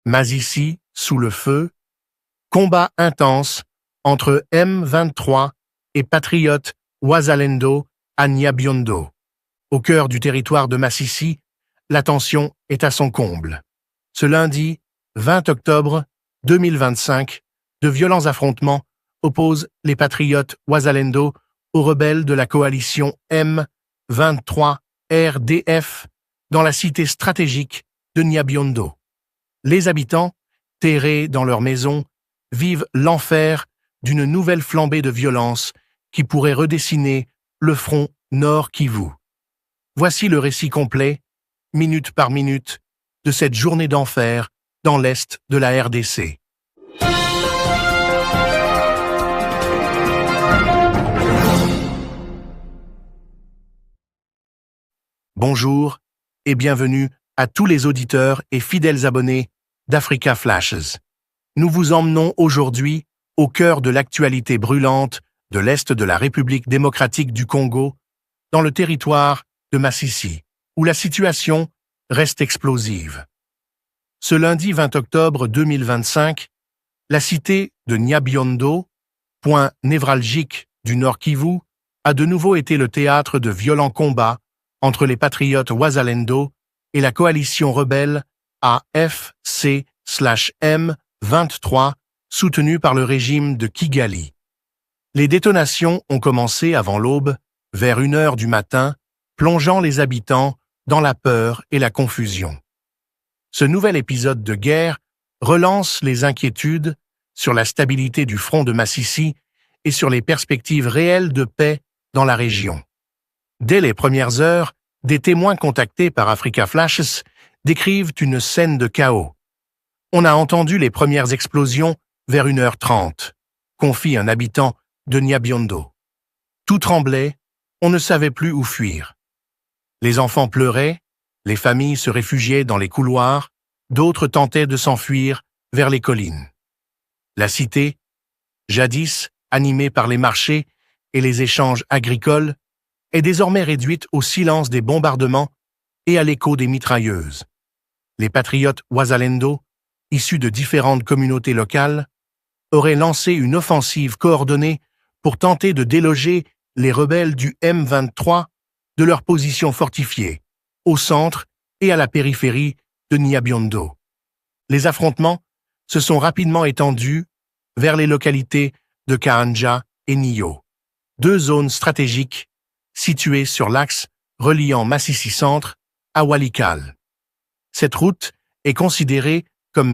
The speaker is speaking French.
Masisi, sous le feu. Combat intense entre M23 et patriotes Wazalendo à Nyabiondo. Au cœur du territoire de Masisi, la tension est à son comble. Ce lundi 20 octobre 2025, de violents affrontements opposent les patriotes Wazalendo aux rebelles de la coalition M23 RDF dans la cité stratégique de Nyabiondo. Les habitants, terrés dans leurs maisons, vivent l'enfer d'une nouvelle flambée de violence qui pourrait redessiner le front Nord Kivu. Voici le récit complet, minute par minute, de cette journée d'enfer dans l'est de la RDC. Bonjour et bienvenue à tous les auditeurs et fidèles abonnés d'Africa Flashes. Nous vous emmenons aujourd'hui au cœur de l'actualité brûlante de l'Est de la République démocratique du Congo, dans le territoire de Masisi, où la situation reste explosive. Ce lundi 20 octobre 2025, la cité de Nyabiondo, point névralgique du Nord Kivu, a de nouveau été le théâtre de violents combats entre les patriotes Wazalendo et la coalition rebelle AFC/M23, soutenue par le régime de Kigali. Les détonations ont commencé avant l'aube, vers 1h du matin, plongeant les habitants dans la peur et la confusion. Ce nouvel épisode de guerre relance les inquiétudes sur la stabilité du front de Masisi et sur les perspectives réelles de paix dans la région. Dès les premières heures, des témoins contactés par Africa Flashes décrivent une scène de chaos. On a entendu les premières explosions vers 1h30, confie un habitant de Nyabiondo. Tout tremblait, on ne savait plus où fuir. Les enfants pleuraient, les familles se réfugiaient dans les couloirs, d'autres tentaient de s'enfuir vers les collines. La cité, jadis animée par les marchés et les échanges agricoles, est désormais réduite au silence des bombardements et à l'écho des mitrailleuses. Les patriotes Wazalendo, issus de différentes communautés locales, auraient lancé une offensive coordonnée pour tenter de déloger les rebelles du M23 de leurs positions fortifiées, au centre et à la périphérie de Nyabiondo. Les affrontements se sont rapidement étendus vers les localités de Kaanja et Niyo, deux zones stratégiques situées sur l'axe reliant Masisi Centre à Walikale. Cette route est considérée